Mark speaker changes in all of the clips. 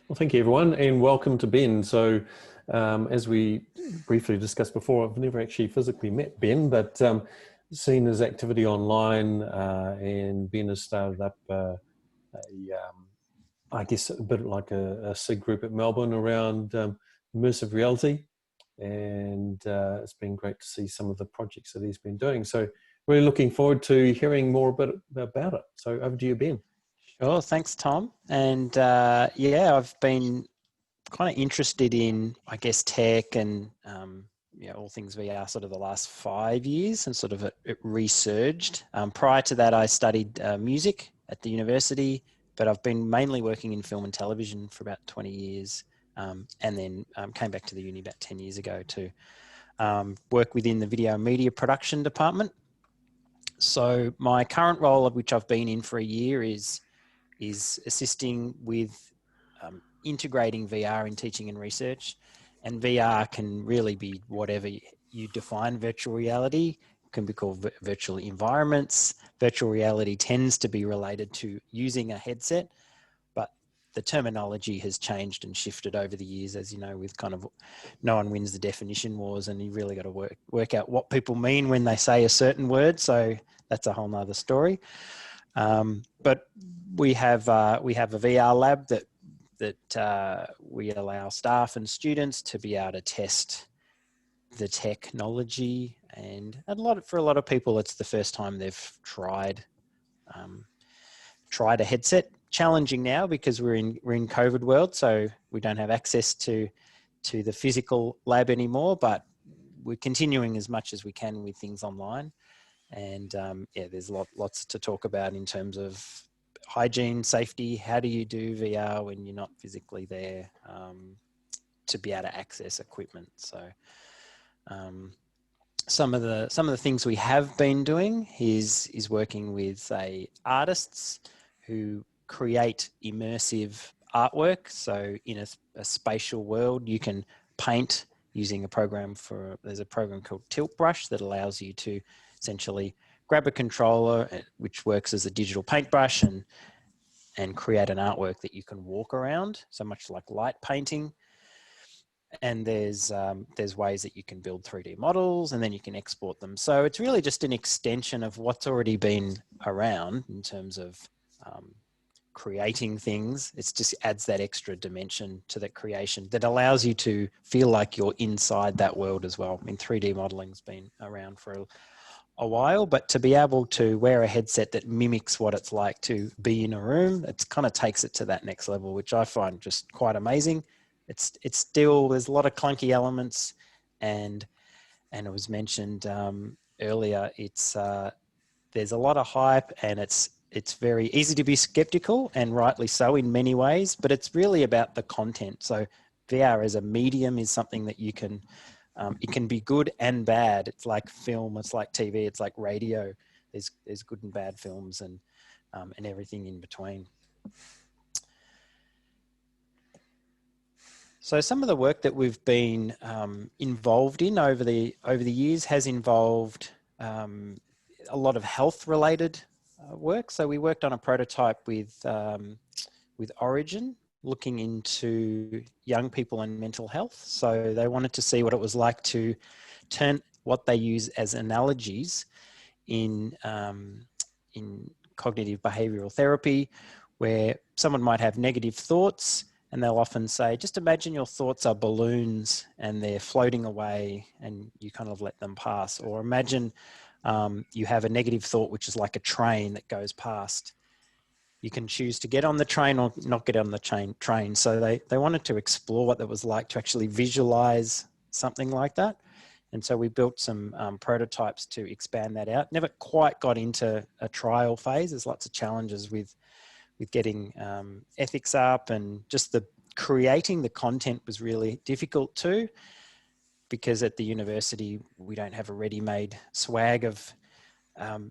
Speaker 1: Well, thank you, everyone, and welcome to Ben. So, as we briefly discussed before, I've never actually physically met Ben, but seen his activity online, and Ben has started up I guess, a bit like a SIG group at Melbourne around immersive reality, and it's been great to see some of the projects that he's been doing. So, really looking forward to hearing more about it. So, over to you, Ben.
Speaker 2: Sure, thanks, Tom. And yeah, I've been kind of interested in, I guess, tech and all things VR sort of the last 5 years, and sort of it resurged. Prior to that, I studied music at the university, but I've been mainly working in film and television for about 20 years, and then came back to the uni about 10 years ago to work within the video and media production department. So my current role, of which I've been in for a year, is assisting with integrating VR in teaching and research. And VR can really be whatever you define virtual reality. It can be called virtual environments. Virtual reality tends to be related to using a headset, but the terminology has changed and shifted over the years, as you know, with kind of no one wins the definition wars, and you really got to work out what people mean when they say a certain word. So that's a whole nother story. But we have a VR lab that we allow staff and students to be able to test the technology, and for a lot of people, it's the first time they've tried a headset. Challenging now because we're in COVID world, so we don't have access to the physical lab anymore. But we're continuing as much as we can with things online. And yeah, there's lots to talk about in terms of hygiene, safety. How do you do VR when you're not physically there to be able to access equipment? So some of the things we have been doing is working with artists who create immersive artwork. So in a spatial world, you can paint using there's a program called Tilt Brush that allows you to essentially grab a controller, which works as a digital paintbrush, and create an artwork that you can walk around, so much like light painting. And there's ways that you can build 3D models, and then you can export them. So it's really just an extension of what's already been around in terms of creating things. It just adds that extra dimension to that creation that allows you to feel like you're inside that world as well. I mean, 3D modeling's been around for a while, but to be able to wear a headset that mimics what it's like to be in a room, it kind of takes it to that next level, which I find just quite amazing. It's still, there's a lot of clunky elements, and it was mentioned earlier, there's a lot of hype, and it's very easy to be skeptical, and rightly so in many ways, but it's really about the content. So VR as a medium is something that you can, it can be good and bad. It's like film, it's like TV, it's like radio. There's good and bad films, and everything in between. So some of the work that we've been involved in over the years has involved a lot of health related work. So we worked on a prototype with Origin, looking into young people and mental health. So they wanted to see what it was like to turn what they use as analogies in cognitive behavioral therapy, where someone might have negative thoughts, and they'll often say, just imagine your thoughts are balloons and they're floating away and you kind of let them pass. Or imagine you have a negative thought, which is like a train that goes past. You can choose to get on the train or not get on the train. So they wanted to explore what that was like to actually visualize something like that. And so we built some prototypes to expand that out. Never quite got into a trial phase. There's lots of challenges with getting ethics up, and just creating the content was really difficult too, because at the university, we don't have a ready-made swag of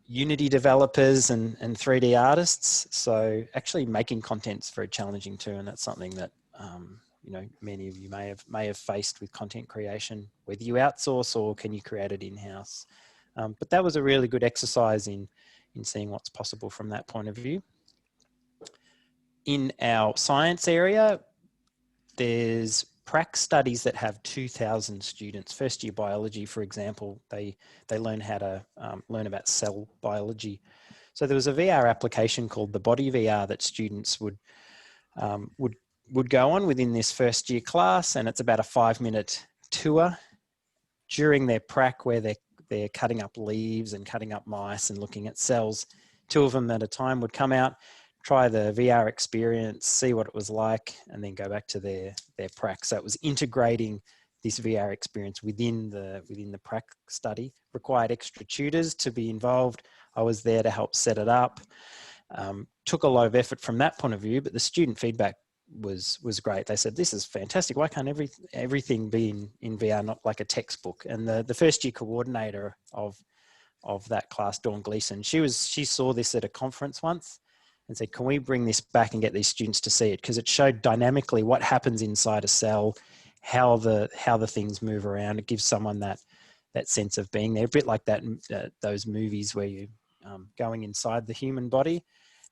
Speaker 2: Unity developers and 3D artists. So actually making content's very challenging too. And that's something that, many of you may have faced with content creation, whether you outsource or can you create it in-house. But that was a really good exercise in seeing what's possible from that point of view. In our science area, there's prac studies that have 2,000 students. First year biology, for example, they learn how to learn about cell biology. So there was a VR application called the Body VR that students would go on within this first year class, and it's about a 5-minute tour during their prac where they're cutting up leaves and cutting up mice and looking at cells. 2 of them at a time would come out, try the VR experience, see what it was like, and then go back to their prac. So it was integrating this VR experience within the prac study. Required extra tutors to be involved. I was there to help set it up. Took a lot of effort from that point of view, but the student feedback was great. They said, this is fantastic. Why can't everything be in VR, not like a textbook? And the first year coordinator of that class, Dawn Gleason, she saw this at a conference once and said, can we bring this back and get these students to see it? Because it showed dynamically what happens inside a cell, how the things move around. It gives someone that sense of being there, a bit like those movies where you going inside the human body.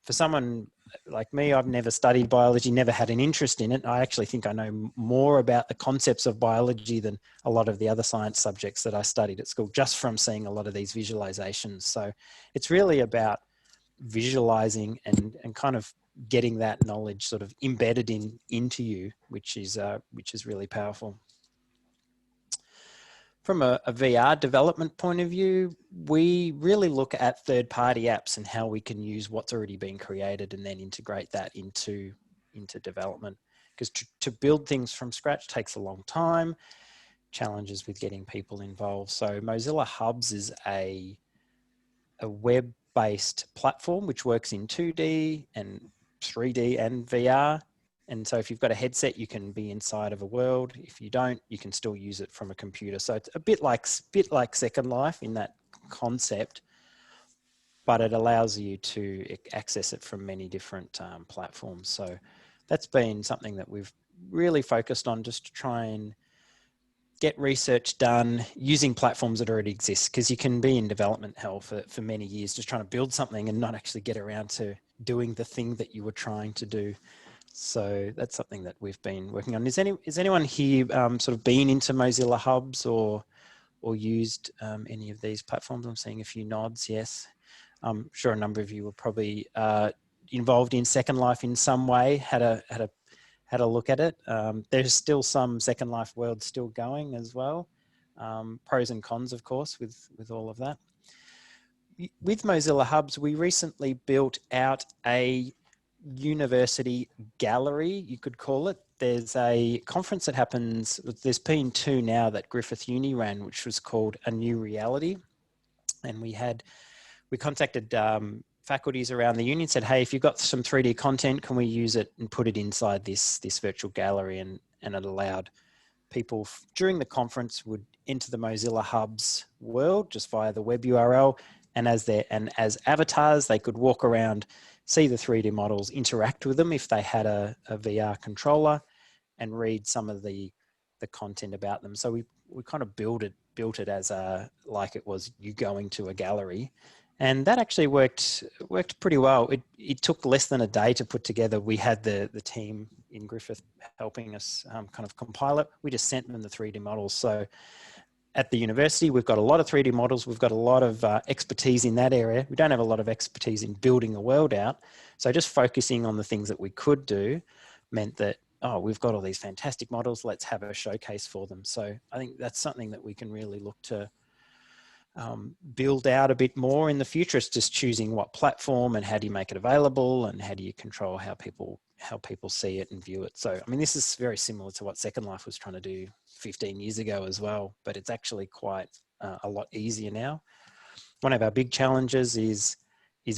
Speaker 2: For someone like me, I've never studied biology, never had an interest in it. I actually think I know more about the concepts of biology than a lot of the other science subjects that I studied at school, just from seeing a lot of these visualizations. So it's really about visualizing and kind of getting that knowledge sort of embedded into you, which is really powerful. From a VR development point of view, we really look at third-party apps and how we can use what's already been created and then integrate that into development. Because to build things from scratch takes a long time, challenges with getting people involved. So Mozilla Hubs is a web-based platform which works in 2D and 3D and VR. And so if you've got a headset, you can be inside of a world. If you don't, you can still use it from a computer. So it's a bit like Second Life in that concept, but it allows you to access it from many different platforms. So that's been something that we've really focused on, just to try and get research done using platforms that already exist, because you can be in development hell for many years just trying to build something and not actually get around to doing the thing that you were trying to do. So that's something that we've been working on. Is anyone here sort of been into Mozilla Hubs or used any of these platforms? I'm seeing a few nods. Yes, I'm sure a number of you were probably involved in Second Life in some way. Had a look at it. There's still some Second Life worlds still going as well. Pros and cons, of course, with all of that. With Mozilla Hubs, we recently built out a university gallery, you could call it. There's a conference that happens, there's been 2 now that Griffith Uni ran, which was called A New Reality. And we contacted faculties around the uni and said, hey, if you've got some 3D content, can we use it and put it inside this virtual gallery? And it allowed people during the conference would enter the Mozilla Hubs world just via the web URL. And as avatars, they could walk around, see the 3D models, interact with them if they had a VR controller, and read some of the content about them. So we kind of built it as like it was you going to a gallery, and that actually worked pretty well. It took less than a day to put together. We had the team in Griffith helping us kind of compile it. We just sent them the 3D models. So at the university, we've got a lot of 3D models. We've got a lot of expertise in that area. We don't have a lot of expertise in building a world out. So just focusing on the things that we could do meant that, oh, we've got all these fantastic models. Let's have a showcase for them. So I think that's something that we can really look to build out a bit more in the future. It's just choosing what platform and how do you make it available and how do you control how people see it and view it. So, I mean, this is very similar to what Second Life was trying to do 15 years ago as well, but it's actually quite a lot easier now. One of our big challenges is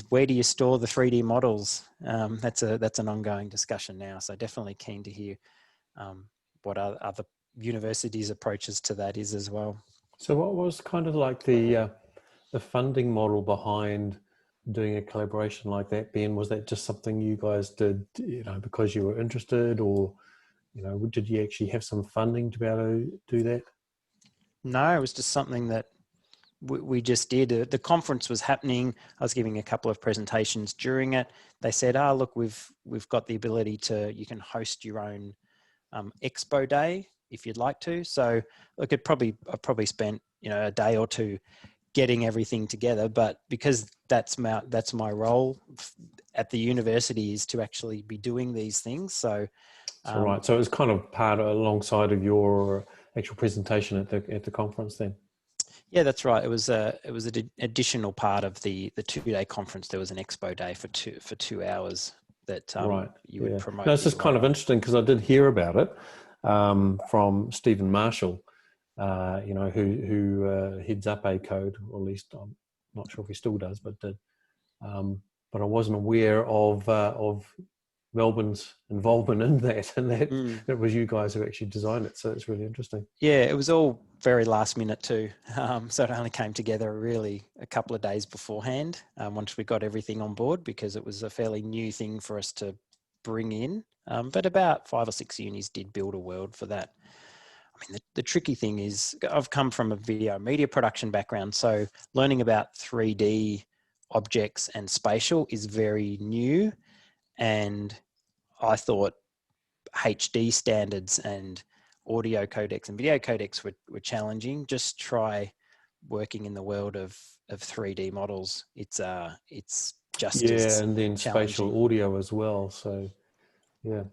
Speaker 2: where do you store the 3D models? That's an ongoing discussion now. So definitely keen to hear what other universities' approaches to that is as well.
Speaker 1: So what was kind of like the funding model behind doing a collaboration like that, Ben? Was that just something you guys did, because you were interested, or, did you actually have some funding to be able to do that?
Speaker 2: No, it was just something that we just did. The conference was happening. I was giving a couple of presentations during it. They said, look, we've got the ability you can host your own expo day if you'd like to. So look, I've probably spent, you know, a day or two getting everything together, but because that's my role at the university, is to actually be doing these things. So
Speaker 1: So right, so it was kind of part alongside of your actual presentation at the conference then.
Speaker 2: yeah, that's right. It was an additional part of the 2-day conference. There was an expo day for 2 hours that
Speaker 1: Right.
Speaker 2: you would promote.
Speaker 1: No, it's just kind of interesting because I did hear about it from Stephen Marshall, you know, who heads up A Code, or at least I'm not sure if he still does, but did. But I wasn't aware of Melbourne's involvement in that, and that it was you guys who actually designed it. So it's really interesting.
Speaker 2: Yeah, it was all very last minute too. So it only came together really a couple of days beforehand, once we got everything on board, because it was a fairly new thing for us to bring in. But about 5 or 6 unis did build a world for that. I mean, the tricky thing is, I've come from a video media production background, so learning about 3D objects and spatial is very new. And I thought HD standards and audio codecs and video codecs were challenging. Just try working in the world of 3D models. It's just as
Speaker 1: And then
Speaker 2: challenging.
Speaker 1: spatial audio as well. So yeah.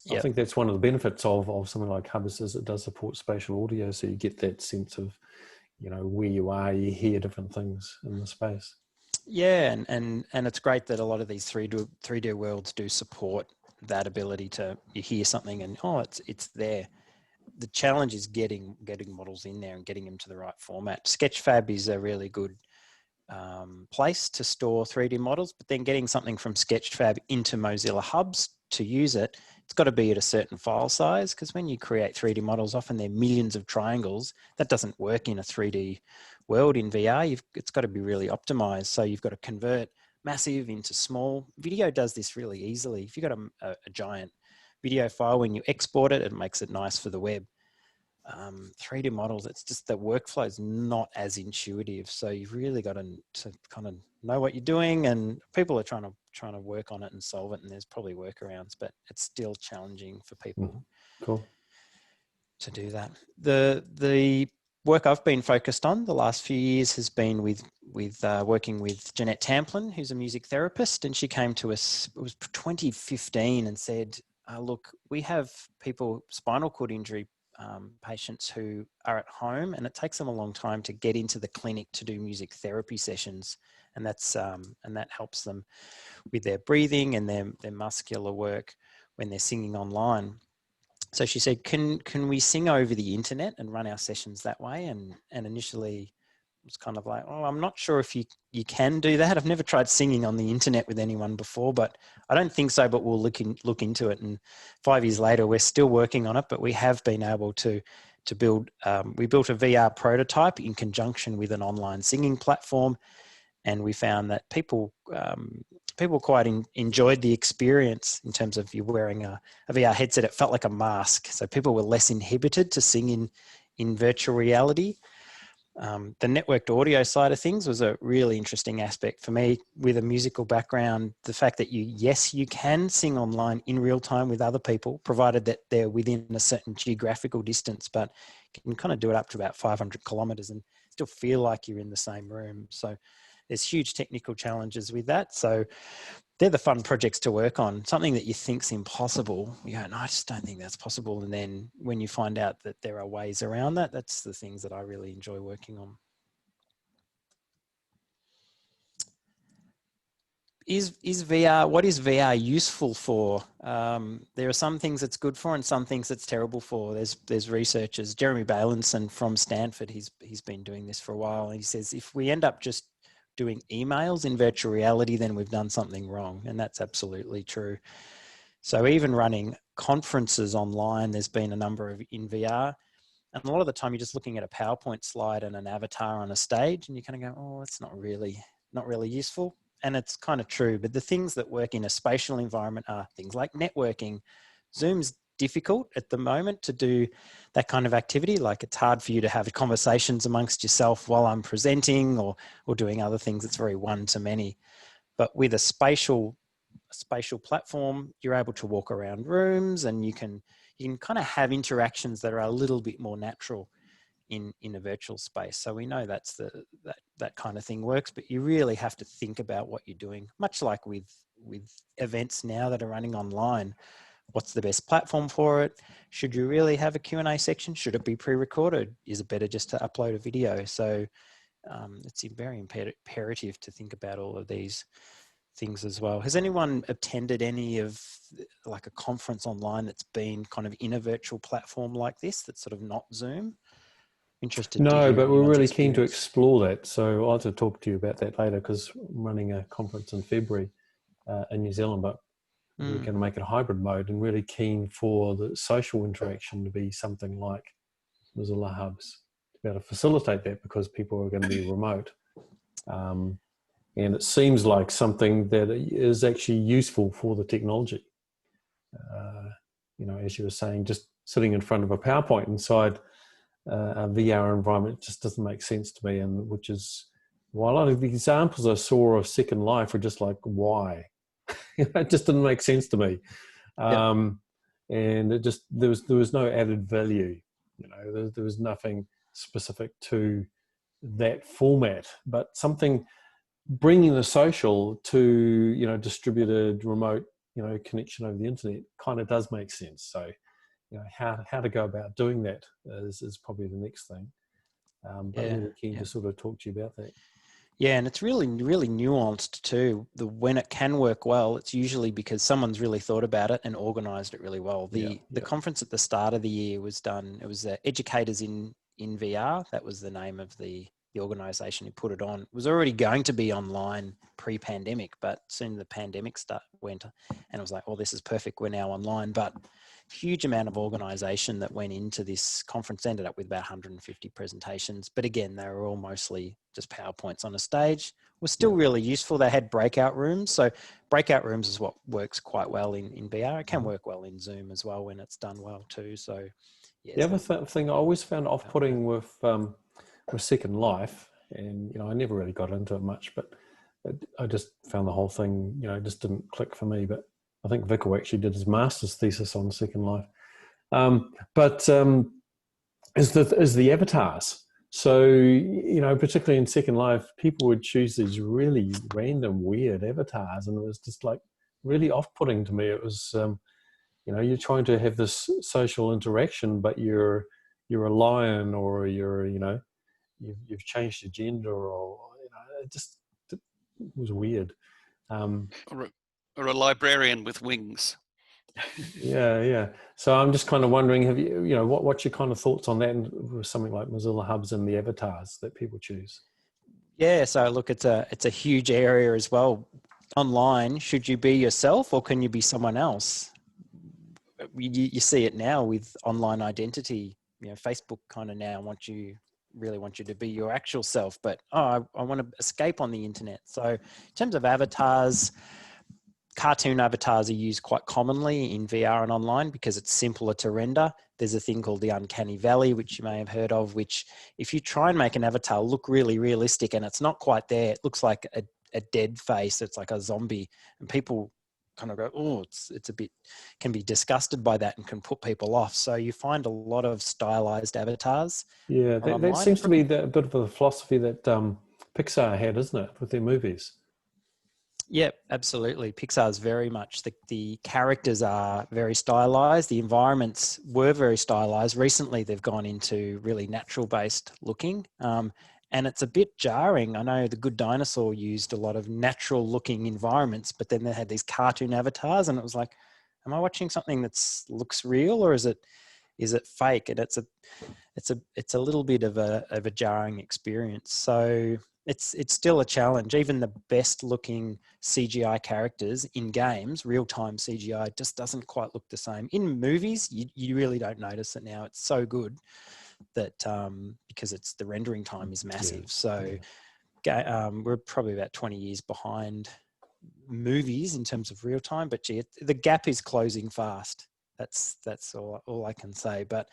Speaker 1: I
Speaker 2: Yep.
Speaker 1: think that's one of the benefits of something like Hubs, is it does support spatial audio, so you get that sense of, you know, where you are, you hear different things in the space.
Speaker 2: Yeah, and it's great that a lot of these 3D worlds do support that ability to, you hear something and it's there. The challenge is getting models in there and getting them to the right format. Sketchfab is a really good place to store 3D models, but then getting something from Sketchfab into Mozilla Hubs to use it, it's got to be at a certain file size, because when you create 3D models, often they're millions of triangles. That doesn't work in a 3D world in VR. It's got to be really optimized. So you've got to convert massive into small. Video does this really easily. If you've got a giant video file, when you export it, it makes it nice for the web. 3D models, it's just the workflow is not as intuitive. So you've really got to kind of know what you're doing, and people are trying to work on it and solve it. And there's probably workarounds, but it's still challenging for people
Speaker 1: Cool.
Speaker 2: to do that. The work I've been focused on the last few years has been with working with Jeanette Tamplin, who's a music therapist, and she came to us, it was 2015, and said, look, we have people, spinal cord injury patients who are at home, and it takes them a long time to get into the clinic to do music therapy sessions, and that helps them with their breathing and their muscular work when they're singing online. So she said, can we sing over the internet and run our sessions that way? And initially it was kind of like, oh, I'm not sure if you can do that. I've never tried singing on the internet with anyone before, but I don't think so, but we'll look into it. And 5 years later, we're still working on it, but we have been able to build, we built a VR prototype in conjunction with an online singing platform. And we found that people quite enjoyed the experience in terms of you wearing a VR headset. It felt like a mask. So people were less inhibited to sing in virtual reality. The networked audio side of things was a really interesting aspect for me with a musical background. The fact that you can sing online in real time with other people, provided that they're within a certain geographical distance, but you can kind of do it up to about 500 kilometers and still feel like you're in the same room. So there's huge technical challenges with that. So they're the fun projects to work on. Something that you think's impossible, you go, no, I just don't think that's possible. And then when you find out that there are ways around that, that's the things that I really enjoy working on. What is VR useful for? There are some things it's good for and some things it's terrible for. There's researchers, Jeremy Bailenson from Stanford, he's been doing this for a while. And he says, if we end up just doing emails in virtual reality, then we've done something wrong. And that's absolutely true. So even running conferences online, there's been a number of in VR. And a lot of the time you're just looking at a PowerPoint slide and an avatar on a stage, and you kind of go, oh, it's not really useful. And it's kind of true. But the things that work in a spatial environment are things like networking. Zoom's difficult at the moment to do that kind of activity. Like, it's hard for you to have conversations amongst yourself while I'm presenting or doing other things. It's very one-to-many. But with a spatial platform, you're able to walk around rooms, and you can you can kind of have interactions that are a little bit more natural in a virtual space. So we know that's that kind of thing works, but you really have to think about what you're doing, much like with events now that are running online. What's the best platform for it? Should you really have a Q&A section? Should it be pre-recorded? Is it better just to upload a video? So it's very imperative to think about all of these things as well. Has anyone attended any of like a conference online that's been kind of in a virtual platform like this, that's sort of not Zoom? Interested to
Speaker 1: No,
Speaker 2: hear
Speaker 1: but we're
Speaker 2: anyone's
Speaker 1: really keen to
Speaker 2: experience.
Speaker 1: explore that. So I'll have to talk to you about that later, because I'm running a conference in February in New Zealand, but we're going to make it a hybrid mode, and really keen for the social interaction to be something like Mozilla Hubs, to be able to facilitate that, because people are going to be remote. And it seems like something that is actually useful for the technology. You know, as you were saying, just sitting in front of a PowerPoint inside a VR environment just doesn't make sense to me. And which is why a lot of the examples I saw of Second Life were just like, why? It just didn't make sense to me. And it just, there was no added value. You know, there was nothing specific to that format, but something bringing the social to, you know, distributed remote, you know, connection over the internet kind of does make sense. So, you know, how to go about doing that is probably the next thing. But really keen to sort of talk to you about that.
Speaker 2: Yeah, and it's really, really nuanced too. When it can work well, it's usually because someone's really thought about it and organised it really well. The conference at the start of the year was done. It was Educators in VR. That was the name of the organisation who put it on. It was already going to be online pre-pandemic, but soon the pandemic went, and it was like, oh, this is perfect. We're now online. But huge amount of organisation that went into this conference. Ended up with about 150 presentations, but again, they were all mostly just PowerPoints on a stage. Was still really useful. They had breakout rooms, so breakout rooms is what works quite well in VR. It can work well in Zoom as well when it's done well too. So
Speaker 1: the other thing I always found off-putting with Second Life, and you know, I never really got into it much, but I just found the whole thing, you know, just didn't click for me. But I think Vico actually did his master's thesis on Second Life. Is the avatars. So, you know, particularly in Second Life, people would choose these really random, weird avatars, and it was just like really off-putting to me. It was, you know, you're trying to have this social interaction, but you're a lion, or you're, you know, you've changed your gender, or you know, it was weird.
Speaker 3: Or a librarian with wings.
Speaker 1: Yeah. So I'm just kind of wondering, have you know, what's your kind of thoughts on that, with something like Mozilla Hubs and the avatars that people choose?
Speaker 2: Yeah, so look, it's a huge area as well. Online, should you be yourself or can you be someone else? You see it now with online identity. You know, Facebook kind of now really want you to be your actual self, but I want to escape on the internet. So in terms of avatars, cartoon avatars are used quite commonly in VR and online because it's simpler to render. There's a thing called the uncanny valley, which you may have heard of, which if you try and make an avatar look really realistic and it's not quite there, it looks like a dead face. It's like a zombie, and people kind of go, oh, it's a bit, can be disgusted by that and can put people off. So you find a lot of stylized avatars.
Speaker 1: Yeah, that seems to be a bit of the philosophy that Pixar had, isn't it, with their movies?
Speaker 2: Yeah, absolutely. Pixar's very much, the characters are very stylized. The environments were very stylized. Recently, they've gone into really natural based looking. And it's a bit jarring. I know The Good Dinosaur used a lot of natural looking environments, but then they had these cartoon avatars and it was like, am I watching something that looks real, or is it fake? And it's a little bit of a jarring experience. So it's still a challenge. Even the best looking CGI characters in games, real-time CGI, just doesn't quite look the same. In movies, you really don't notice it now. It's so good that because the rendering time is massive. We're probably about 20 years behind movies in terms of real time, but gee, the gap is closing fast. That's all I can say. But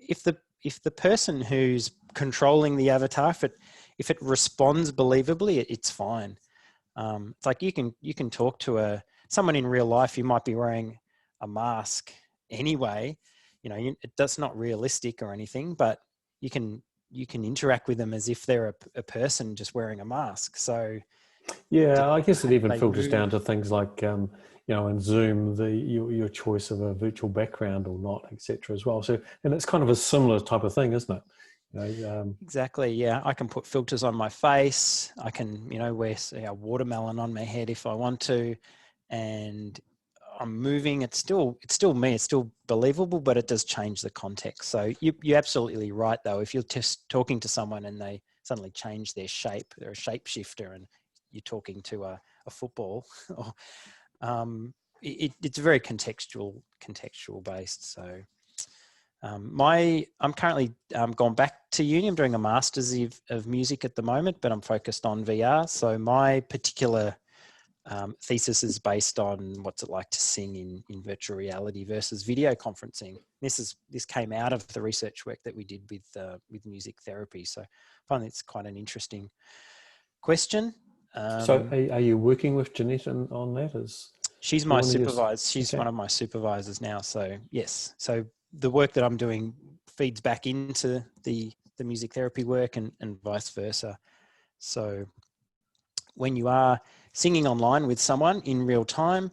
Speaker 2: if the person who's controlling the avatar, if it responds believably, it's fine. It's like you can talk to someone in real life. You might be wearing a mask anyway. That's not realistic or anything, but you can interact with them as if they're a person just wearing a mask. So
Speaker 1: yeah, I guess it even
Speaker 2: they
Speaker 1: filters
Speaker 2: move.
Speaker 1: down to things like in Zoom, your choice of a virtual background or not, etc. as well. So, and it's kind of a similar type of thing, isn't it?
Speaker 2: Exactly. Yeah, I can put filters on my face. I can, wear a watermelon on my head if I want to, and I'm moving. It's still me. It's still believable, but it does change the context. So you're absolutely right, though. If you're just talking to someone and they suddenly change their shape, they're a shapeshifter, and you're talking to a football, it's very contextual based. So. I'm currently gone back to uni. I'm doing a master's of music at the moment, but I'm focused on VR. So my particular thesis is based on what's it like to sing in virtual reality versus video conferencing. This came out of the research work that we did with music therapy. So I find it's quite an interesting question.
Speaker 1: So are you working with Jeanette on that?
Speaker 2: She's my supervisor. She's one of my supervisors now. So yes. So the work that I'm doing feeds back into the music therapy work and vice versa. So when you are singing online with someone in real time,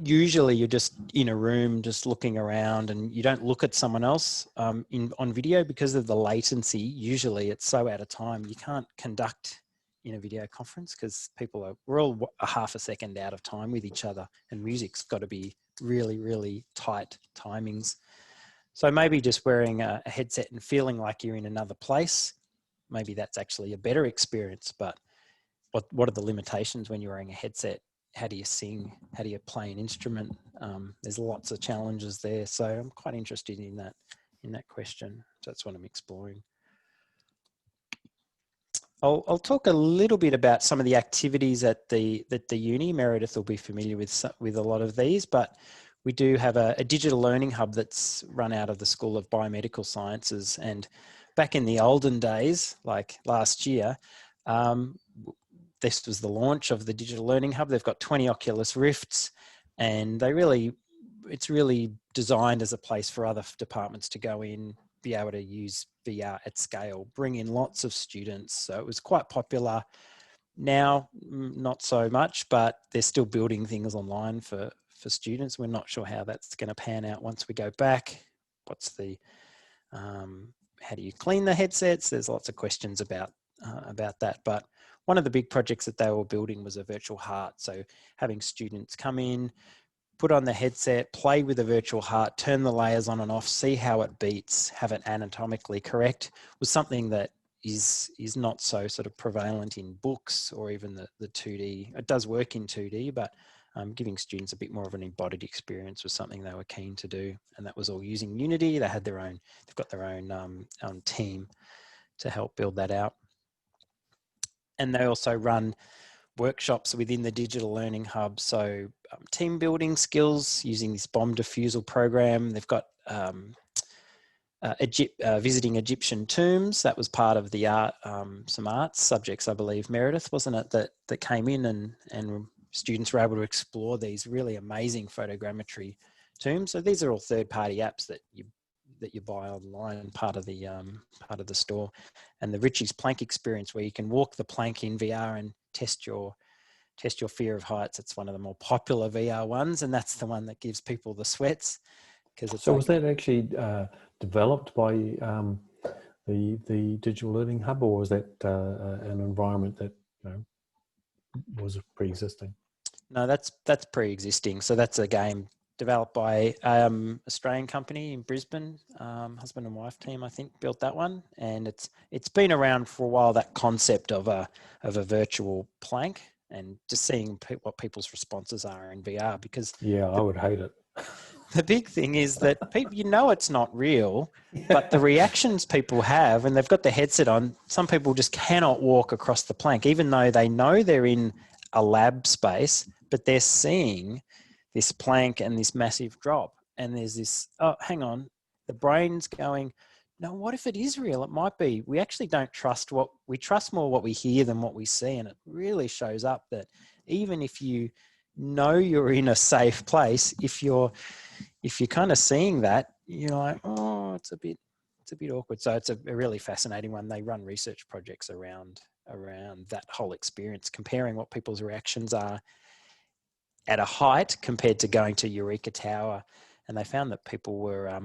Speaker 2: usually you're just in a room, just looking around, and you don't look at someone else on video because of the latency. Usually it's so out of time. You can't conduct in a video conference because we're all a half a second out of time with each other, and music's got to be really, really tight timings. So maybe just wearing a headset and feeling like you're in another place, maybe that's actually a better experience. But what are the limitations when you're wearing a headset? How do you sing? How do you play an instrument? There's lots of challenges there. So I'm quite interested in that question. So that's what I'm exploring. I'll talk a little bit about some of the activities at the uni. Meredith will be familiar with a lot of these, but we do have a digital learning hub that's run out of the School of Biomedical Sciences. And back in the olden days, like last year, this was the launch of the digital learning hub. They've got 20 Oculus Rifts, and it's really designed as a place for other departments to go in, be able to use VR at scale, bring in lots of students. So it was quite popular. Now, not so much, but they're still building things online for students. We're not sure how that's going to pan out once we go back. What's how do you clean the headsets? There's lots of questions about that. But one of the big projects that they were building was a virtual heart. So having students come in, put on the headset, play with a virtual heart, turn the layers on and off, see how it beats, have it anatomically correct, was something that is not so sort of prevalent in books or even the 2D. It does work in 2D, but giving students a bit more of an embodied experience was something they were keen to do. And that was all using Unity. They've got their own team to help build that out. And they also run workshops within the digital learning hub. So team building skills using this bomb defusal program. They've got visiting Egyptian tombs. That was part of the art, some arts subjects, I believe, Meredith, wasn't it, that came in and students were able to explore these really amazing photogrammetry tombs. So these are all third-party apps that you buy online, part of the store. And the Richie's Plank experience, where you can walk the plank in VR and test your fear of heights. It's one of the more popular VR ones, and that's the one that gives people the sweats.
Speaker 1: So was that actually developed by the Digital Learning Hub, or was that an environment that was pre-existing?
Speaker 2: No, that's pre-existing. So that's a game developed by Australian company in Brisbane, husband and wife team, I think, built that one, and it's been around for a while. That concept of a virtual plank, and just seeing what people's responses are in VR, because
Speaker 1: I would hate it.
Speaker 2: The big thing is that people, it's not real, but the reactions people have, and they've got the headset on, some people just cannot walk across the plank, even though they know they're in a lab space, but they're seeing this plank and this massive drop. And there's this, oh, hang on, the brain's going, no, what if it is real? It might be. We actually don't trust we trust more what we hear than what we see. And it really shows up that even if you know you're in a safe place, if you're if you're kind of seeing that, you're like, oh, it's a bit awkward. So it's a really fascinating one. They run research projects around that whole experience, comparing what people's reactions are at a height compared to going to Eureka Tower, and they found that people were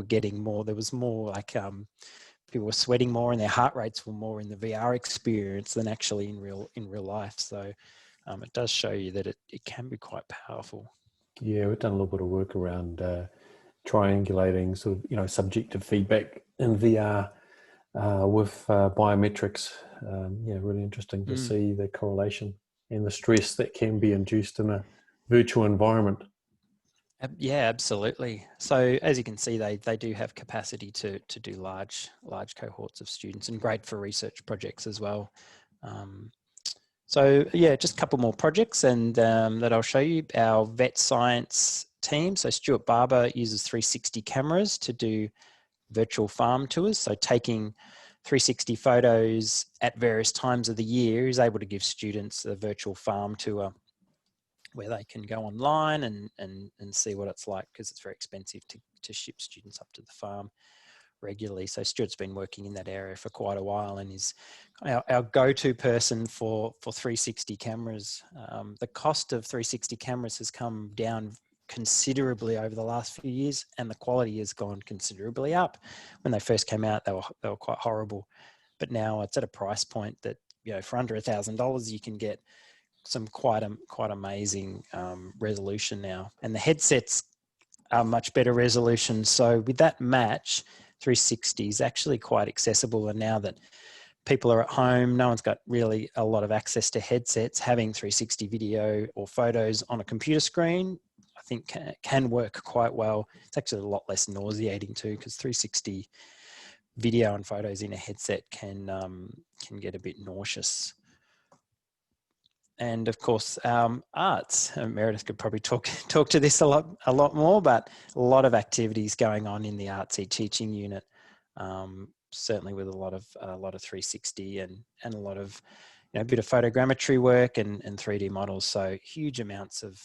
Speaker 2: getting more. There was more like people were sweating more, and their heart rates were more in the VR experience than actually in real life. So it does show you that it can be quite powerful.
Speaker 1: Yeah, we've done a little bit of work around triangulating sort of subjective feedback in VR with biometrics. Yeah, really interesting to see the correlation and the stress that can be induced in a virtual environment.
Speaker 2: Yeah, absolutely. So as you can see, they do have capacity to do large cohorts of students, and great for research projects as well. So yeah, just a couple more projects, and that I'll show you. Our vet science team. So Stuart Barber uses 360 cameras to do virtual farm tours. So taking 360 photos at various times of the year, is able to give students a virtual farm tour where they can go online and see what it's like, because it's very expensive to ship students up to the farm regularly. So Stuart's been working in that area for quite a while, and is our go-to person for 360 cameras. The cost of 360 cameras has come down considerably over the last few years, and the quality has gone considerably up. When they first came out, they were quite horrible, but now it's at a price point that, for under $1,000 you can get some quite amazing resolution now, and the headsets are much better resolution. So with that match, 360 is actually quite accessible, and now that people are at home, no one's got really a lot of access to headsets, having 360 video or photos on a computer screen, I think can work quite well. It's actually a lot less nauseating too, because 360 video and photos in a headset can get a bit nauseous. And of course, arts. Meredith could probably talk to this a lot more, but a lot of activities going on in the artsy teaching unit. Certainly with a lot of 360 and a lot of a bit of photogrammetry work and 3D models. So huge amounts of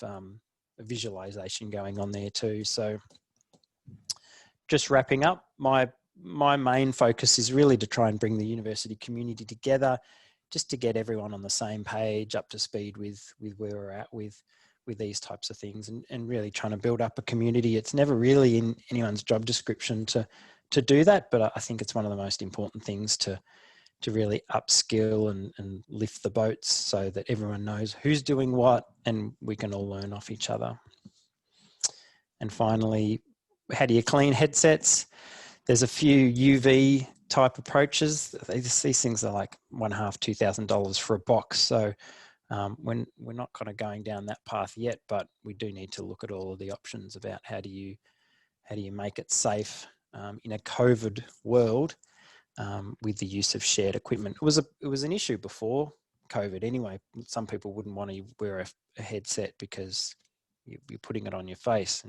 Speaker 2: visualization going on there too. So just wrapping up, my main focus is really to try and bring the university community together, just to get everyone on the same page, up to speed with where we're at with these types of things, and really trying to build up a community. It's never really in anyone's job description to do that, but I think it's one of the most important things to really upskill and lift the boats, so that everyone knows who's doing what and we can all learn off each other. And finally, how do you clean headsets? There's a few UV type approaches. These things are like $1,500–$2,000 for a box. So when we're not kind of going down that path yet, but we do need to look at all of the options about how do you make it safe in a COVID world with the use of shared equipment. It was an issue before COVID anyway. Some people wouldn't want to wear a headset because you're putting it on your face,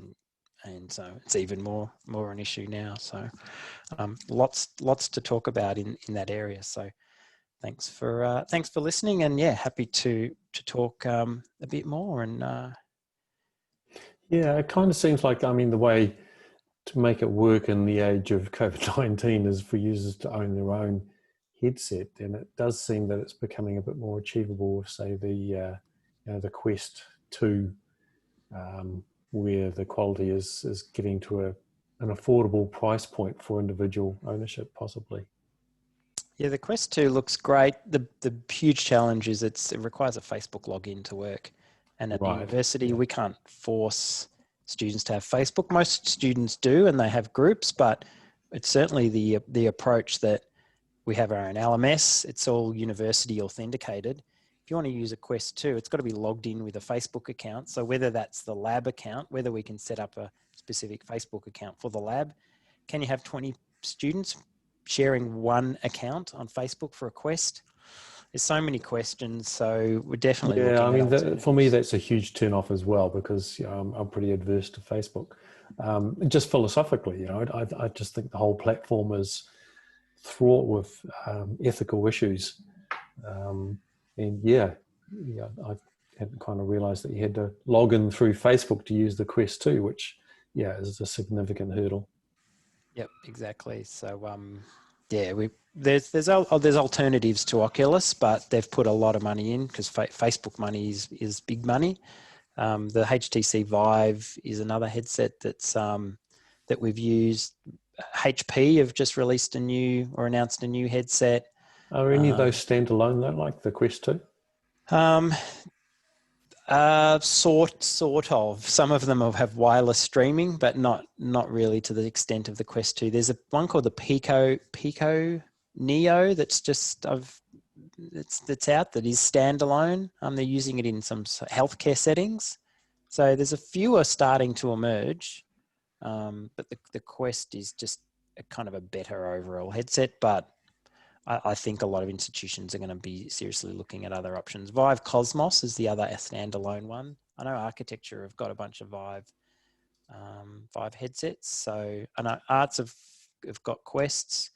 Speaker 2: and so it's even more an issue now. So lots to talk about in that area. So thanks for listening, and yeah, happy to talk a bit more. And
Speaker 1: yeah, it kind of seems like, the way to make it work in the age of COVID-19 is for users to own their own headset, and it does seem that it's becoming a bit more achievable with, say, the Quest 2, where the quality is getting to an affordable price point for individual ownership, possibly.
Speaker 2: Yeah, the Quest 2 looks great. The huge challenge is it requires a Facebook login to work, and at the university we can't force students to have Facebook. Most students do, and they have groups, but it's certainly the approach that we have our own LMS. It's all university authenticated. If you want to use a Quest 2, it's got to be logged in with a Facebook account. So whether that's the lab account, whether we can set up a specific Facebook account for the lab, can you have 20 students sharing one account on Facebook for a Quest? There's so many questions, so we're definitely looking at
Speaker 1: for me, that's a huge turn off as well, because I'm pretty adverse to Facebook. Just philosophically, I just think the whole platform is fraught with ethical issues. And I hadn't kind of realized that you had to log in through Facebook to use the Quest 2, which yeah, is a significant hurdle.
Speaker 2: Yep, exactly. So yeah, there's alternatives to Oculus, but they've put a lot of money in because Facebook money is big money. The HTC Vive is another headset that we've used. HP have just released announced a new headset.
Speaker 1: Are any of those standalone though, like the Quest 2?
Speaker 2: Sort of. Some of them have wireless streaming, but not really to the extent of the Quest 2. There's one called the Pico Neo that's out that is standalone. They're using it in some healthcare settings. So there's a few are starting to emerge, but the Quest is just a kind of a better overall headset. But I think a lot of institutions are going to be seriously looking at other options. Vive Cosmos is the other standalone one. I know Architecture have got a bunch of Vive headsets. So I know Arts have got Quests.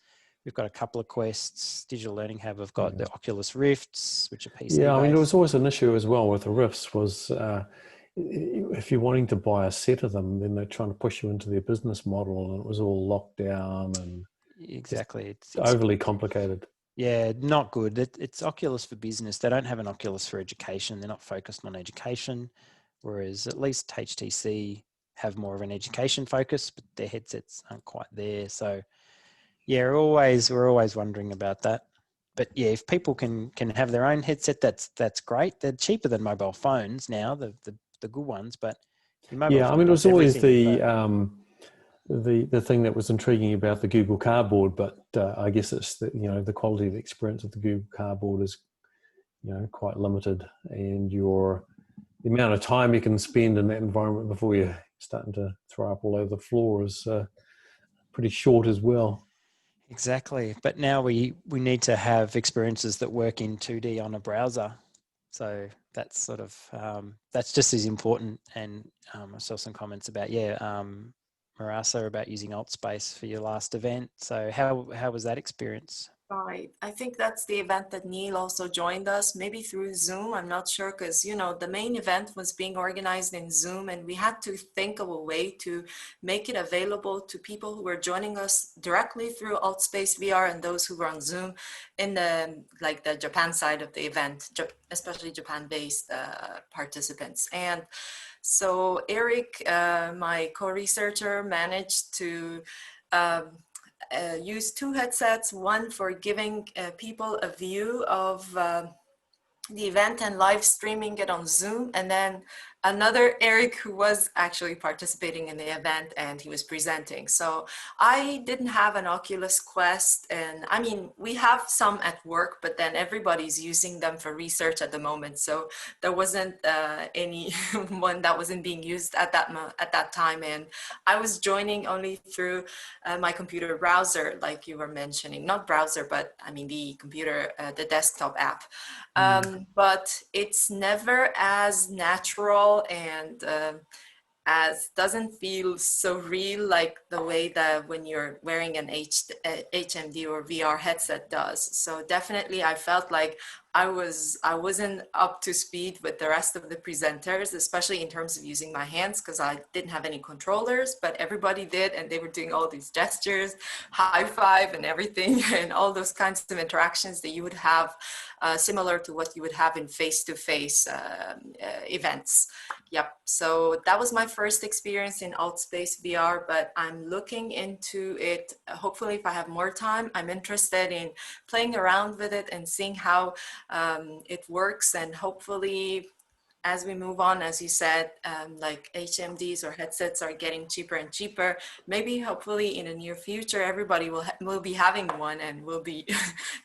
Speaker 2: We've got a couple of Quests. Digital Learning Hub have got the Oculus Rifts, which are PC based.
Speaker 1: Yeah, I mean, there was always an issue as well with the Rifts was if you're wanting to buy a set of them, then they're trying to push you into their business model, and it was all locked down and
Speaker 2: exactly it's
Speaker 1: overly complicated.
Speaker 2: Yeah, not good. It's Oculus for business. They don't have an Oculus for education. They're not focused on education, whereas at least HTC have more of an education focus, but their headsets aren't quite there. So yeah, we're always wondering about that. But yeah, if people can have their own headset, that's great. They're cheaper than mobile phones now, the good ones. But
Speaker 1: Yeah, I mean, it was always the thing that was intriguing about the Google Cardboard, but I guess it's the quality of the experience of the Google Cardboard is quite limited, and the amount of time you can spend in that environment before you're starting to throw up all over the floor is pretty short as well.
Speaker 2: Exactly, but now we need to have experiences that work in 2D on a browser. So that's sort of that's just as important. And I saw some comments about Marasa about using AltSpace for your last event. So how was that experience?
Speaker 4: Right. I think that's the event that Neil also joined us, maybe through Zoom. I'm not sure because, the main event was being organized in Zoom, and we had to think of a way to make it available to people who were joining us directly through AltSpace VR and those who were on Zoom in the Japan side of the event, especially Japan-based participants. And so Eric, my co-researcher, managed to use two headsets, one for giving people a view of the event and live streaming it on Zoom, and then another Eric who was actually participating in the event and he was presenting. So I didn't have an Oculus Quest, and I mean, we have some at work, but then everybody's using them for research at the moment. So there wasn't any one that wasn't being used at that time. And I was joining only through my computer browser, like you were mentioning, not browser, but I mean the computer, the desktop app. But it's never as natural and as doesn't feel so real like the way that when you're wearing an HMD or VR headset does. So definitely I felt like I wasn't up to speed with the rest of the presenters, especially in terms of using my hands, because I didn't have any controllers, but everybody did, and they were doing all these gestures, high five and everything, and all those kinds of interactions that you would have similar to what you would have in face-to-face events. Yep, so that was my first experience in AltSpace VR, but I'm looking into it. Hopefully, if I have more time, I'm interested in playing around with it and seeing how it works. And hopefully, as we move on, as you said, like HMDs or headsets are getting cheaper and cheaper. Maybe, hopefully, in the near future, everybody will be having one, and will be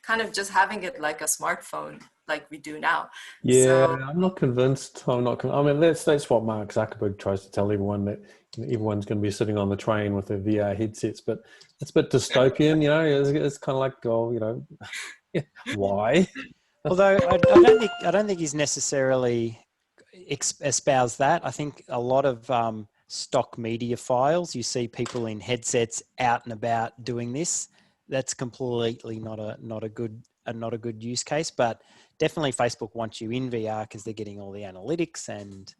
Speaker 4: kind of just having it like a smartphone, like we do now.
Speaker 1: Yeah,
Speaker 4: So,
Speaker 1: I'm not convinced. I mean, that's what Mark Zuckerberg tries to tell everyone, that everyone's going to be sitting on the train with their VR headsets. But it's a bit dystopian, It's kind of like, why?
Speaker 2: Although I don't think he's necessarily espouse that. I think a lot of stock media files, you see people in headsets out and about doing this. That's completely not a good use case. But definitely, Facebook wants you in VR because they're getting all the analytics, and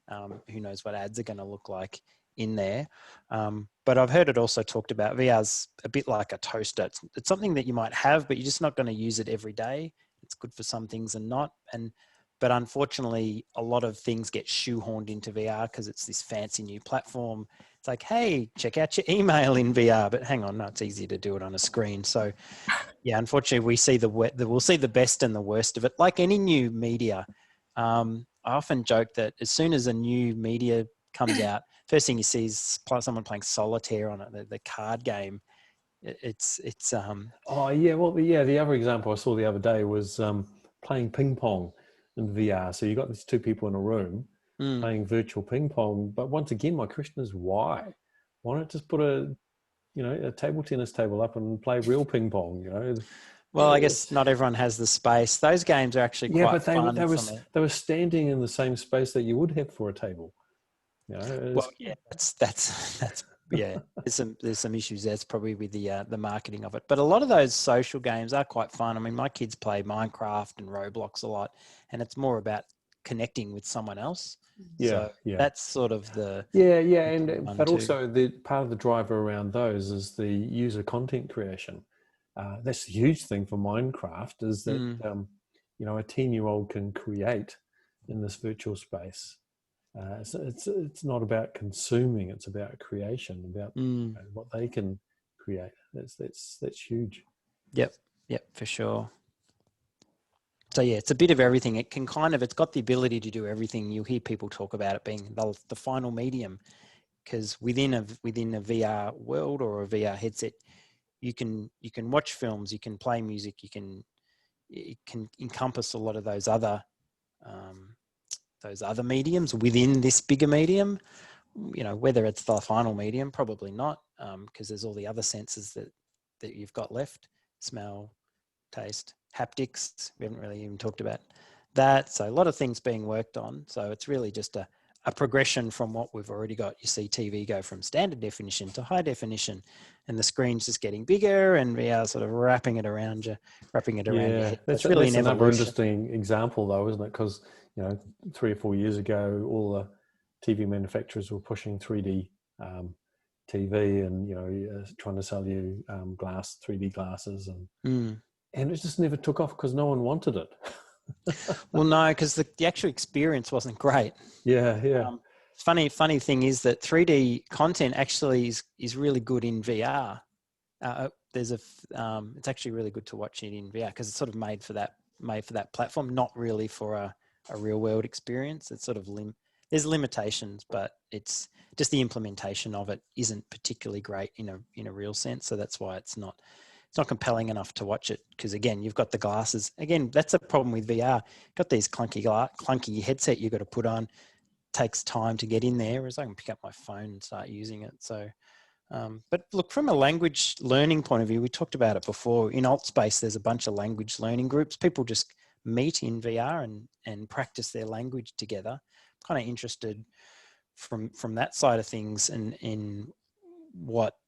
Speaker 2: who knows what ads are going to look like in there. But I've heard it also talked about VR's a bit like a toaster. It's something that you might have, but you're just not going to use it every day. It's good for some things and not. But unfortunately, a lot of things get shoehorned into VR because it's this fancy new platform. It's like, hey, check out your email in VR, but hang on, no, it's easier to do it on a screen. So yeah, unfortunately, we'll see the best and the worst of it. Like any new media, I often joke that as soon as a new media comes out, first thing you see is someone playing solitaire on it, the card game. It's
Speaker 1: Oh yeah, well yeah. The other example I saw the other day was playing ping pong in VR. So you got these two people in a room playing virtual ping pong. But once again, my question is why? Why not just put a table tennis table up and play real ping pong?
Speaker 2: Well, I guess not everyone has the space. Those games are actually quite fun.
Speaker 1: They were standing in the same space that you would have for a table.
Speaker 2: Well, yeah, that's yeah. There's some issues there. It's probably with the marketing of it. But a lot of those social games are quite fun. I mean, my kids play Minecraft and Roblox a lot, and it's more about connecting with someone else. So that's sort of the
Speaker 1: but also the part of the driver around those is the user content creation. That's a huge thing for Minecraft is that a 10-year-old can create in this virtual space. It's not about consuming; it's about creation, about what they can create. That's huge.
Speaker 2: Yep, for sure. So yeah, it's a bit of everything. It's got the ability to do everything. You'll hear people talk about it being the final medium, because within a VR world or a VR headset, you can watch films, you can play music, it can encompass a lot of those other mediums within this bigger medium. Whether it's the final medium, probably not, because there's all the other senses that you've got left: smell, taste, haptics. We haven't really even talked about that. So a lot of things being worked on. So it's really just a progression from what we've already got. You see TV go from standard definition to high definition, and the screen's just getting bigger, and we are sort of wrapping it around your head.
Speaker 1: That's
Speaker 2: really
Speaker 1: that's another interesting example, though, isn't it? Because 3 or 4 years ago, all the TV manufacturers were pushing 3D TV and trying to sell you 3D glasses and it just never took off because no one wanted it.
Speaker 2: Well, no, because the actual experience wasn't great.
Speaker 1: Yeah.
Speaker 2: Funny thing is that 3D content actually is really good in VR. It's actually really good to watch it in VR because it's sort of made for that platform, not really for a real world experience. It's sort of there's limitations, but it's just the implementation of it isn't particularly great in a real sense. So that's why it's not compelling enough to watch it, because again, you've got the glasses. Again, that's a problem with VR. Got these clunky headset you've got to put on. Takes time to get in there, whereas I can pick up my phone and start using it. So, but look, from a language learning point of view, we talked about it before. In AltSpace, there's a bunch of language learning groups. People just meet in VR and practice their language together. I'm kind of interested from that side of things and in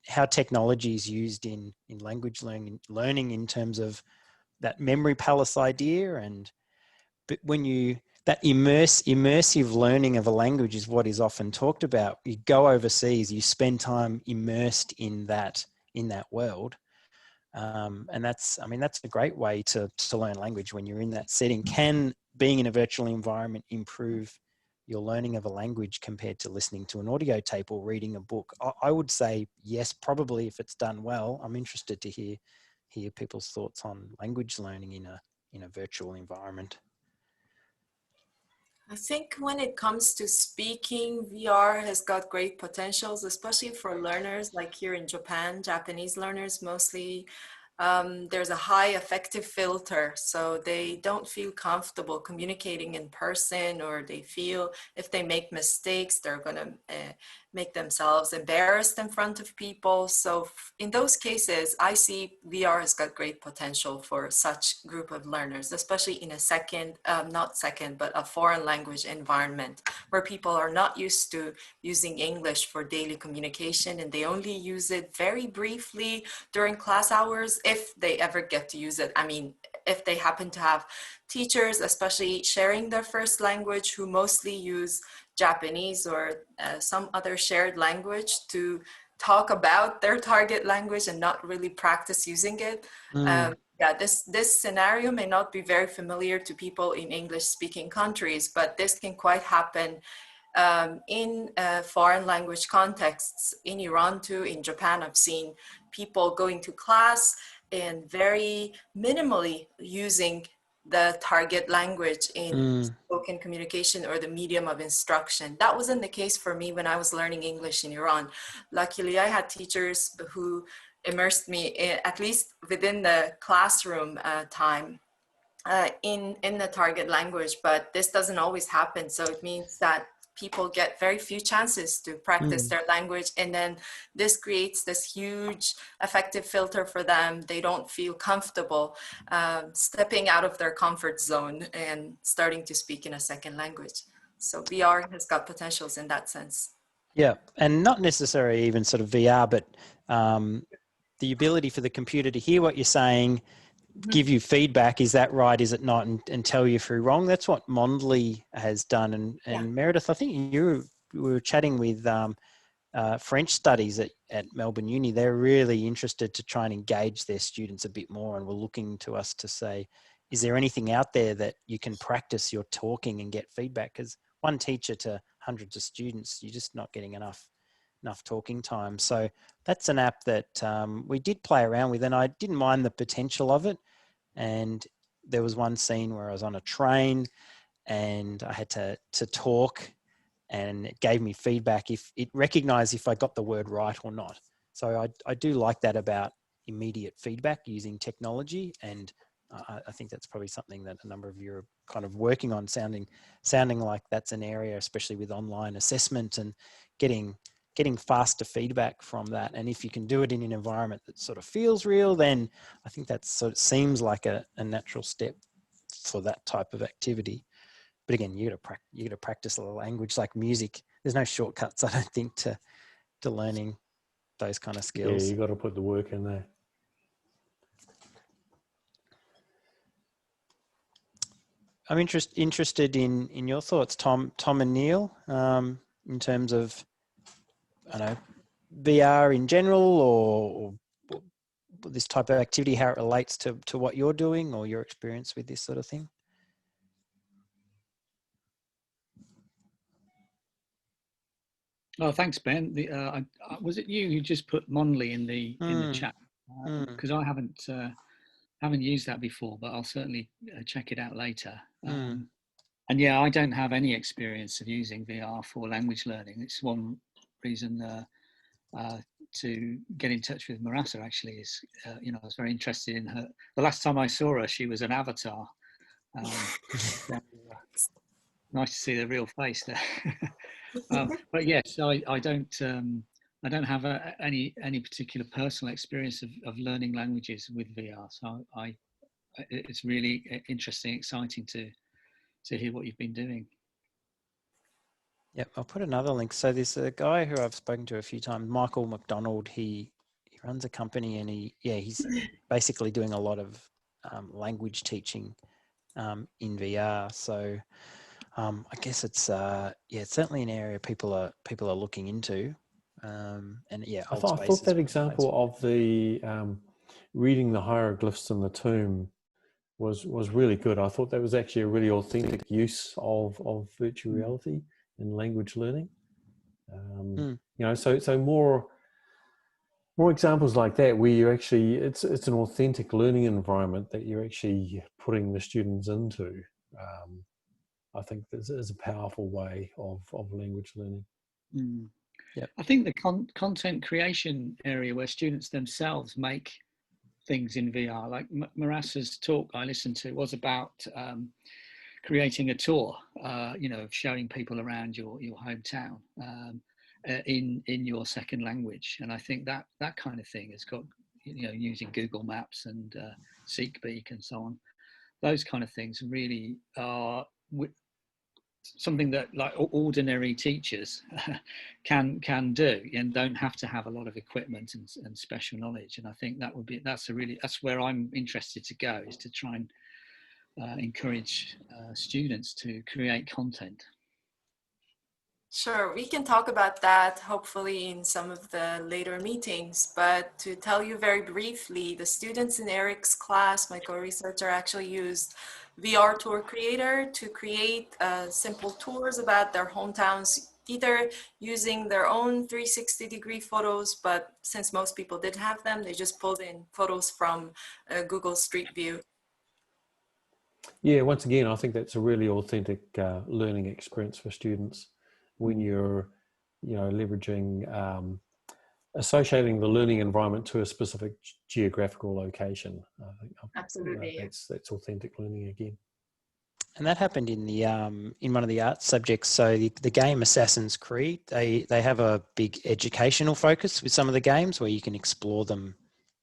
Speaker 2: how technology is used in language learning in terms of that memory palace idea. But when that immersive learning of a language is what is often talked about. You go overseas, you spend time immersed in that world. And that's a great way to learn language when you're in that setting. Can being in a virtual environment improve your learning of a language compared to listening to an audio tape or reading a book? I would say yes, probably, if it's done well. I'm interested to hear people's thoughts on language learning in a virtual environment.
Speaker 4: I think when it comes to speaking, VR has got great potentials, especially for learners like here in Japan, Japanese learners mostly. There's a high affective filter, so they don't feel comfortable communicating in person, or they feel if they make mistakes, they're going to make themselves embarrassed in front of people. So in those cases, I see VR has got great potential for such group of learners, especially in a foreign language environment where people are not used to using English for daily communication, and they only use it very briefly during class hours, if they ever get to use it. I mean, if they happen to have teachers, especially sharing their first language, who mostly use Japanese or some other shared language to talk about their target language and not really practice using it. Yeah, this scenario may not be very familiar to people in English-speaking countries, but this can quite happen in foreign language contexts. In Iran too, in Japan, I've seen people going to class and very minimally using the target language in spoken communication or the medium of instruction. That wasn't the case for me when I was learning English in Iran. Luckily, I had teachers who immersed me at least within the classroom time in the target language, but this doesn't always happen. So it means that people get very few chances to practice their language, and then this creates this huge affective filter for them. They don't feel comfortable stepping out of their comfort zone and starting to speak in a second language. So VR has got potentials in that sense.
Speaker 2: Yeah, and not necessarily even sort of VR, but the ability for the computer to hear what you're saying, give you feedback, is that right, is it not, and tell you if you're wrong. That's what Mondly has done. And
Speaker 4: Yeah.
Speaker 2: Meredith, I think we were chatting with French studies at Melbourne Uni. They're really interested to try and engage their students a bit more, and were looking to us to say, is there anything out there that you can practice your talking and get feedback? Because one teacher to hundreds of students, you're just not getting enough talking time. So that's an app that we did play around with, and I didn't mind the potential of it. And there was one scene where I was on a train and I had to talk, and it gave me feedback if it recognized if I got the word right or not. So I do like that about immediate feedback using technology, and I think that's probably something that a number of you are kind of working on, sounding like that's an area, especially with online assessment and getting faster feedback from that. And if you can do it in an environment that sort of feels real, then I think that sort of seems like a natural step for that type of activity. But again, you got to practice a language like music. There's no shortcuts, I don't think, to learning those kind of skills.
Speaker 1: Yeah, you got to put the work in there.
Speaker 2: I'm interested in your thoughts, Tom and Neil, in terms of, I don't know, VR in general, or this type of activity, how it relates to what you're doing or your experience with this sort of thing.
Speaker 5: Oh, thanks, Ben. Was it you who just put Monly in the chat? Because I haven't used that before, but I'll certainly check it out later. And yeah, I don't have any experience of using VR for language learning. It's one reason to get in touch with Marassa, actually, is, I was very interested in her. The last time I saw her, she was an avatar. Nice to see the real face there. But yes, I don't have any particular personal experience of learning languages with VR. So it's really interesting, exciting to hear what you've been doing.
Speaker 2: Yep, I'll put another link. So there's a guy who I've spoken to a few times, Michael McDonald. He runs a company, and he's basically doing a lot of language teaching in VR. So I guess it's certainly an area people are looking into. And yeah,
Speaker 1: I thought that example of the reading the hieroglyphs in the tomb was really good. I thought that was actually a really authentic use of virtual reality in language learning. So more examples like that, where you actually it's an authentic learning environment that you're actually putting the students into. I think this is a powerful way of language learning.
Speaker 5: Yeah, I think the content creation area, where students themselves make things in VR, like Marassa's talk I listened to was about creating a tour, showing people around your hometown in your second language. And I think that kind of thing has got, using Google Maps and SeekBeak and so on, those kind of things really are something that like ordinary teachers can do, and don't have to have a lot of equipment and special knowledge. And I think that's where I'm interested to go, is to try and encourage students to create content.
Speaker 4: Sure, we can talk about that hopefully in some of the later meetings, but to tell you very briefly, the students in Eric's class, my co-researcher, actually used VR Tour Creator to create simple tours about their hometowns, either using their own 360-degree photos, but since most people didn't have them, they just pulled in photos from Google Street View.
Speaker 1: Yeah, once again, I think that's a really authentic learning experience for students when you're, leveraging, associating the learning environment to a specific geographical location. I think,
Speaker 4: Absolutely.
Speaker 1: That's authentic learning again.
Speaker 2: And that happened in the in one of the art subjects. So the game Assassin's Creed, they have a big educational focus with some of the games where you can explore them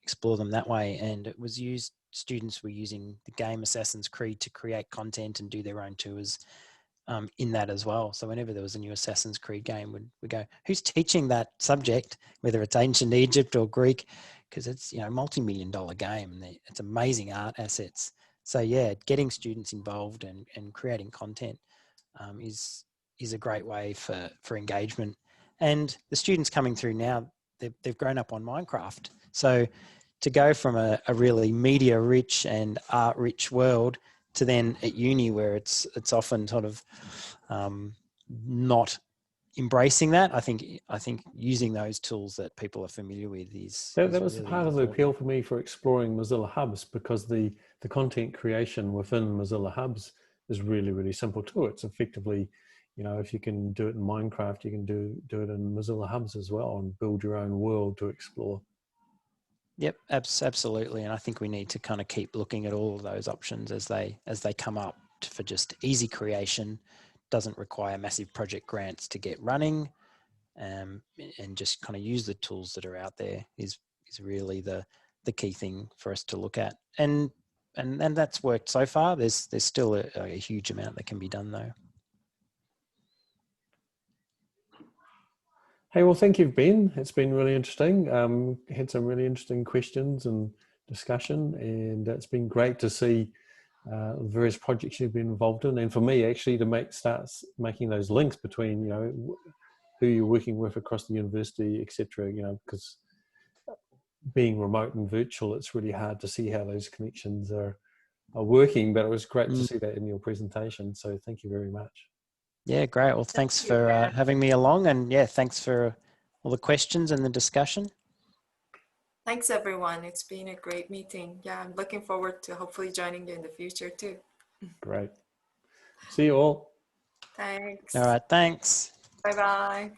Speaker 2: that way. And it was used. Students were using the game Assassin's Creed to create content and do their own tours in that as well. So whenever there was a new Assassin's Creed game, we go, who's teaching that subject, whether it's ancient Egypt or Greek, because it's multi-million-dollar game and it's amazing art assets. So yeah, getting students involved and creating content is a great way for engagement. And the students coming through now, they've grown up on Minecraft. So to go from a really media-rich and art-rich world to then at uni where it's often sort of not embracing that, I think using those tools that people are familiar with
Speaker 1: that was
Speaker 2: really
Speaker 1: part of the
Speaker 2: important.
Speaker 1: appeal for me for exploring Mozilla Hubs, because the content creation within Mozilla Hubs is really, really simple too. It's effectively, if you can do it in Minecraft, you can do it in Mozilla Hubs as well and build your own world to explore.
Speaker 2: Yep, absolutely. And I think we need to kind of keep looking at all of those options as they come up for just easy creation. Doesn't require massive project grants to get running, and just kind of use the tools that are out there is really the key thing for us to look at. And that's worked so far. There's still a huge amount that can be done though.
Speaker 1: Hey, well, thank you, Ben. It's been really interesting. Had some really interesting questions and discussion, and it's been great to see various projects you've been involved in, and for me actually to start making those links between who you're working with across the university, etc. Because being remote and virtual, it's really hard to see how those connections are working. But it was great to see that in your presentation. So thank you very much.
Speaker 2: Yeah, great. Well, thanks for having me along, and yeah, thanks for all the questions and the discussion.
Speaker 4: Thanks, everyone. It's been a great meeting. Yeah, I'm looking forward to hopefully joining you in the future too.
Speaker 1: Great. See you all.
Speaker 4: Thanks.
Speaker 2: All right, thanks.
Speaker 4: Bye-bye.